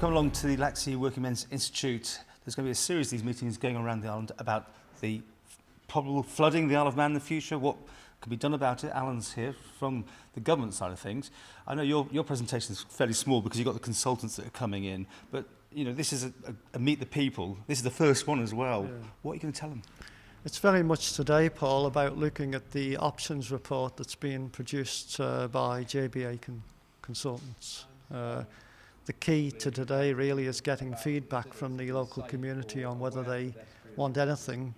come along to the Laxey Working Men's Institute. There's going to be a series of these meetings going around the island about the probable flooding the Isle of Man in the future, what can be done about it. Alan's here from the government side of things. I know your presentation is fairly small because you've got the consultants that are coming in, but you know, this is a meet the people. This is the first one as well. Yeah. What are you going to tell them? It's very much today, Paul, about looking at the options report that's being produced by JBA consultants. The key to today really is getting feedback from the local community on whether they want anything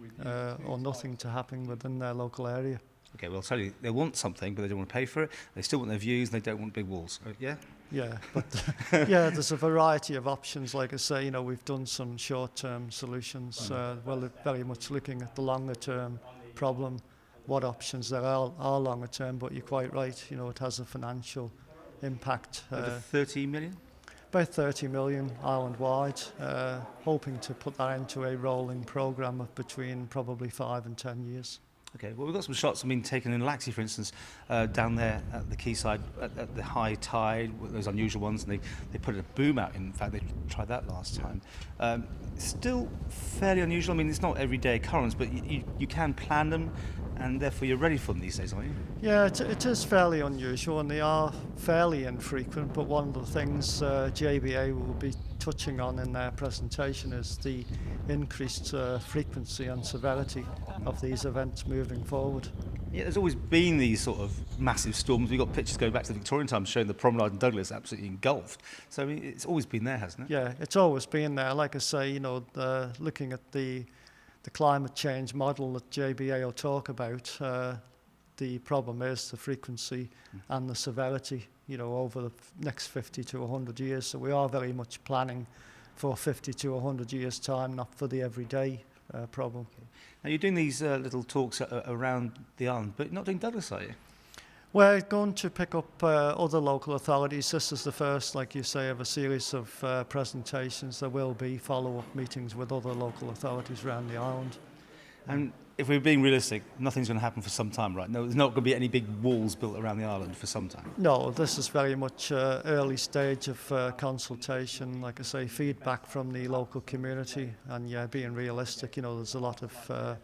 or nothing to happen within their local area. Okay, well, sorry, they want something, but they don't want to pay for it. They still want their views, and they don't want big walls. Yeah? Yeah, but yeah, there's a variety of options. Like I say, you know, we've done some short-term solutions. Well, very much looking at the longer-term problem, what options there are longer-term, but you're quite right, you know, it has a financial impact. Over 30 million? About 30 million island-wide, hoping to put that into a rolling programme of between probably 5 and 10 years. Okay, well, we've got some shots being taken in Laxey, for instance, down there at the quayside at the high tide, those unusual ones, and they put a boom out. In fact, they tried that last time. Still fairly unusual. I mean, it's not everyday occurrence, but you can plan them, and therefore you're ready for them these days, aren't you? Yeah, it is fairly unusual, and they are fairly infrequent, but one of the things JBA will be touching on in their presentation is the increased frequency and severity of these events moving forward. Yeah, there's always been these sort of massive storms. We've got pictures going back to the Victorian times showing the promenade in Douglas absolutely engulfed. So I mean, it's always been there, hasn't it? Yeah, it's always been there. Like I say, you know, looking at the climate change model that JBA will talk about, the problem is the frequency and the severity, you know, over the next 50 to 100 years. So we are very much planning for 50 to 100 years' time, not for the everyday problem. Okay. Now you're doing these little talks around the island, but not doing Douglas, are you? We're going to pick up other local authorities. This is the first, like you say, of a series of presentations. There will be follow-up meetings with other local authorities around the island. And if we're being realistic, nothing's going to happen for some time, right? No, there's not going to be any big walls built around the island for some time. No, this is very much early stage of consultation. Like I say, feedback from the local community, and yeah, being realistic, you know, there's a lot of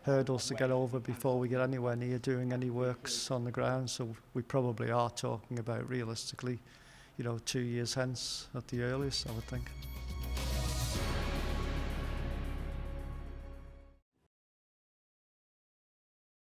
hurdles to get over before we get anywhere near doing any works on the ground. So we probably are talking about realistically, you know, 2 years hence at the earliest, I would think.